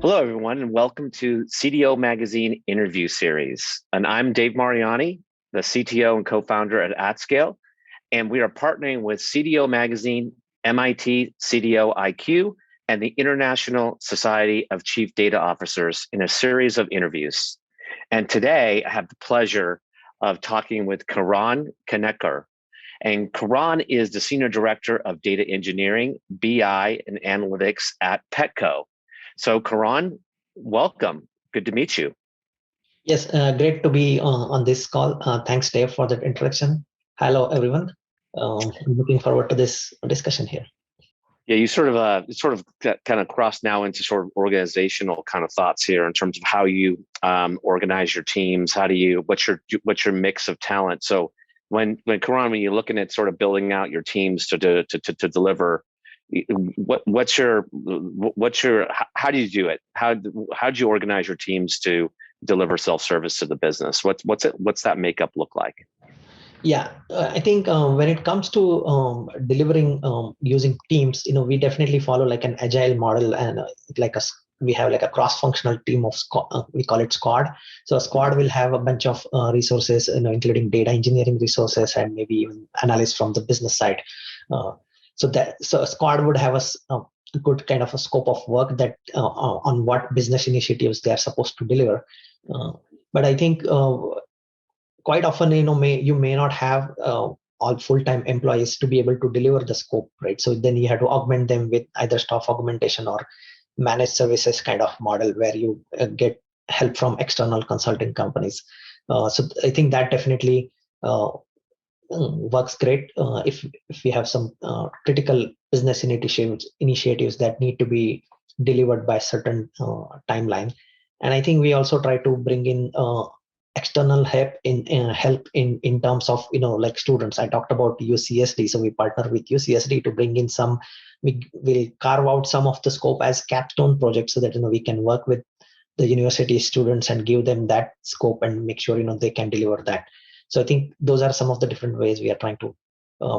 Hello, everyone, and welcome to CDO Magazine interview series. And I'm Dave Mariani, the CTO and co-founder at AtScale, and we are partnering with CDO Magazine, MIT CDO IQ, and the International Society of Chief Data Officers in a series of interviews. And today, I have the pleasure of talking with Kiran Kanetkar. And Kiran is the Senior Director of Data Engineering, BI, and Analytics at Petco. So Kiran, welcome. Good to meet you. Yes, great to be on this call. Thanks, Dave, for that introduction. Hello, everyone. Looking forward to this discussion here. Yeah, you sort of kind of cross now into sort of organizational kind of thoughts here in terms of how you organize your teams. What's your mix of talent? So when Kiran, when you're looking at sort of building out your teams to deliver, how do you do it? How do you organize your teams to deliver self-service to the business? What's that makeup look like? Yeah, I think when it comes to delivering using teams, we definitely follow like an agile model, and we have like a cross-functional team of we call it squad. So a squad will have a bunch of resources, including data engineering resources and maybe even analysts from the business side. So a squad would have a good kind of a scope of work that on what business initiatives they are supposed to deliver. But I think quite often, you may not have all full-time employees to be able to deliver the scope, right? So then you have to augment them with either staff augmentation or managed services kind of model where you get help from external consulting companies. So I think that definitely works great if we have some critical business initiatives that need to be delivered by certain timeline. And I think we also try to bring in external help in terms of like students. I talked about UCSD, so we partner with UCSD to bring in some. We will carve out some of the scope as capstone projects so that we can work with the university students and give them that scope and make sure they can deliver that. So I think those are some of the different ways we are trying to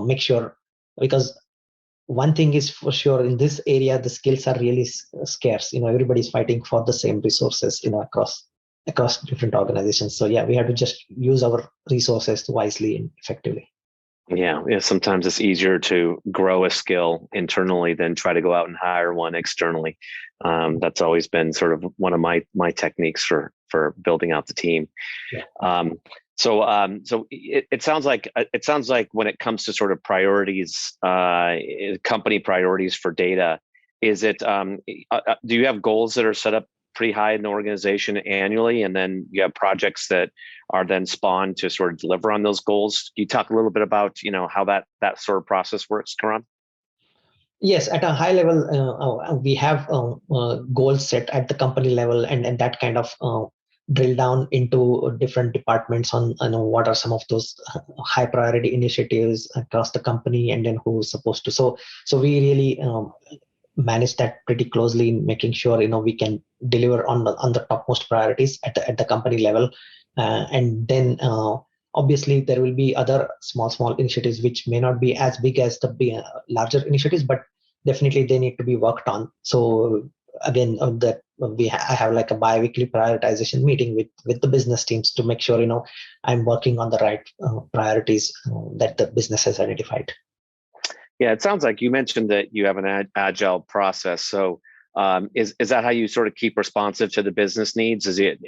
make sure, because one thing is for sure, in this area the skills are really scarce. Everybody's fighting for the same resources across different organizations. So yeah, we have to just use our resources wisely and effectively. Yeah. Sometimes it's easier to grow a skill internally than try to go out and hire one externally. That's always been sort of one of my techniques for building out the team. Yeah. So it sounds like when it comes to sort of priorities, company priorities for data, is it do you have goals that are set up pretty high in the organization annually, and then you have projects that are then spawned to sort of deliver on those goals? Can you talk a little bit about how that sort of process works, Kiran? Yes, at a high level, we have goals set at the company level, and that kind of drill down into different departments on what are some of those high priority initiatives across the company, and then who's supposed to. So we really manage that pretty closely in making sure we can deliver on the topmost priorities at the company level, and then obviously there will be other small initiatives which may not be as big as the larger initiatives, but definitely they need to be worked on. So again, I have like a bi-weekly prioritization meeting with the business teams to make sure I'm working on the right priorities that the business has identified. Yeah, it sounds like you mentioned that you have an agile process. So is that how you sort of keep responsive to the business needs? Is it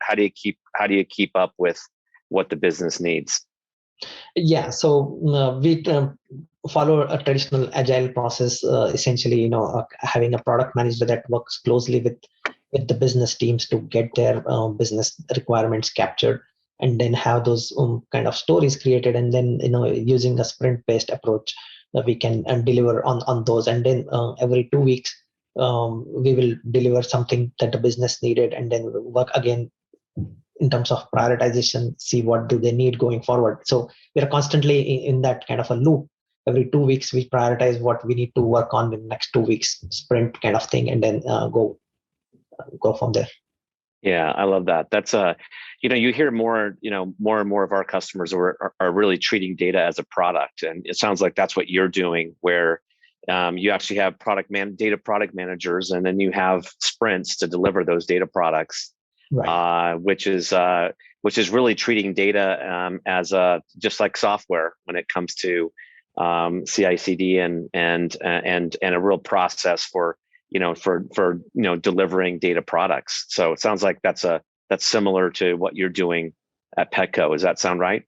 how do you keep up with what the business needs? Yeah, so we follow a traditional agile process, essentially having a product manager that works closely with the business teams to get their business requirements captured, and then have those kind of stories created, and then using a sprint based approach that we can deliver on those, and then every 2 weeks we will deliver something that the business needed, and then work again in terms of prioritization, see what do they need going forward. So we are constantly in that kind of a loop. Every 2 weeks we prioritize what we need to work on in the next 2 weeks, sprint kind of thing, and then go from there. Yeah, I love that. That's you hear more and more of our customers are really treating data as a product, and it sounds like that's what you're doing. Where You actually have data product managers, and then you have sprints to deliver those data products, Right. which is really treating data as just like software when it comes to CI/CD and a real process for delivering data products. So it sounds like that's similar to what you're doing at Petco. Does that sound right?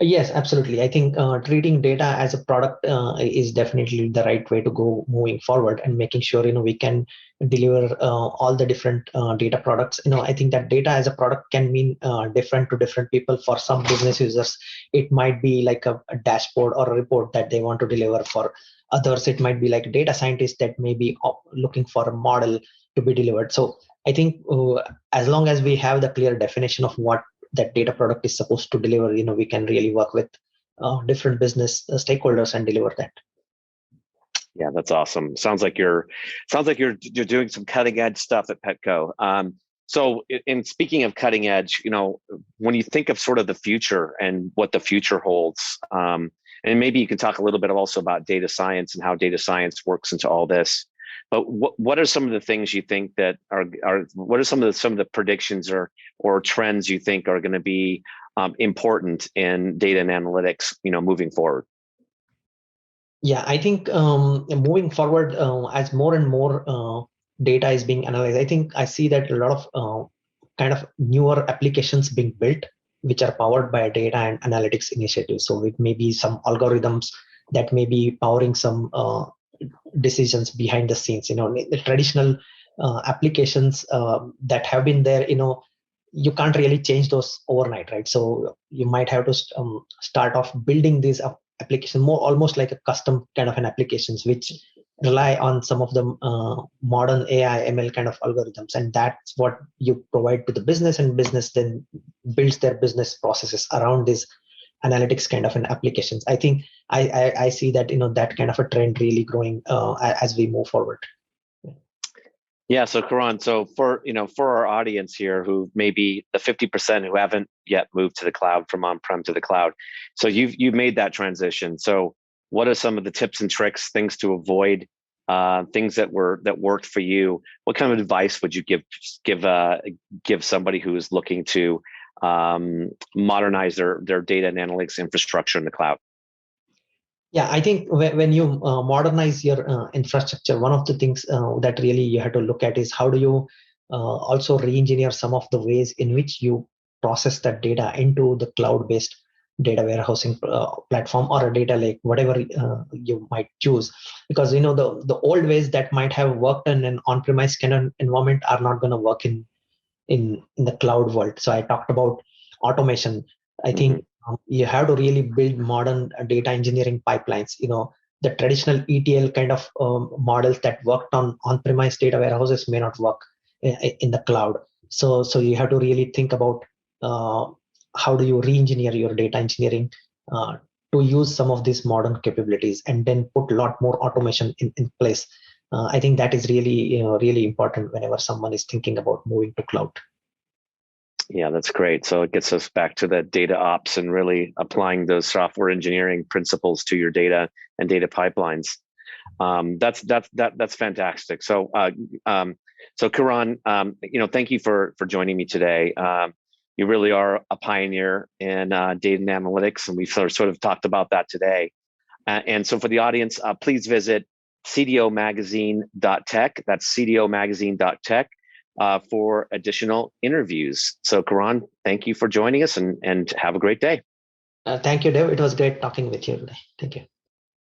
Yes, absolutely. I think treating data as a product is definitely the right way to go moving forward, and making sure we can deliver all the different data products. I think that data as a product can mean different to different people. For some business users, it might be like a dashboard or a report that they want to deliver. For others, it might be like data scientists that may be looking for a model to be delivered. So I think as long as we have the clear definition of what that data product is supposed to deliver, we can really work with different business stakeholders and deliver that. Yeah, that's awesome. Sounds like you're doing some cutting edge stuff at Petco. So in speaking of cutting edge, when you think of sort of the future and what the future holds, and maybe you can talk a little bit also about data science and how data science works into all this. But what are some of the things you think that are what are some of the predictions or trends you think are going to be important in data and analytics, moving forward? Yeah, I think moving forward, as more and more data is being analyzed, I think I see that a lot of kind of newer applications being built, which are powered by data and analytics initiatives. So it may be some algorithms that may be powering some decisions behind the scenes. The traditional applications that have been there, you can't really change those overnight, right? So you might have to start off building these application more almost like a custom kind of an applications, which rely on some of the modern AI ML kind of algorithms, and that's what you provide to the business, and business then builds their business processes around these analytics kind of an applications. I think I see that that kind of a trend really growing as we move forward. Yeah, so Karan, so for our audience here, who maybe the 50% who haven't yet moved to the cloud from on-prem to the cloud, so you've made that transition. So what are some of the tips and tricks, things to avoid, things that worked for you? What kind of advice would you give somebody who is looking to modernize their data and analytics infrastructure in the cloud? Yeah, I think when you modernize your infrastructure, one of the things that really you have to look at is how do you also re-engineer some of the ways in which you process that data into the cloud-based data warehousing platform or a data lake, whatever you might choose. Because the old ways that might have worked in an on-premise kind of environment are not going to work in the cloud world. So I talked about automation. I think you have to really build modern data engineering pipelines. The traditional ETL kind of models that worked on-premise data warehouses may not work in the cloud. So you have to really think about how do you re-engineer your data engineering to use some of these modern capabilities, and then put a lot more automation in place. I think that is really really important whenever someone is thinking about moving to cloud. Yeah, that's great. So it gets us back to that data ops and really applying those software engineering principles to your data and data pipelines. That's fantastic. So Kiran, thank you for joining me today. You really are a pioneer in data and analytics, and we've sort of talked about that today. And so for the audience, please visit cdomagazine.tech. That's cdomagazine.tech. For additional interviews. So Kiran, thank you for joining us, and have a great day. Thank you, Dave. It was great talking with you today. Thank you.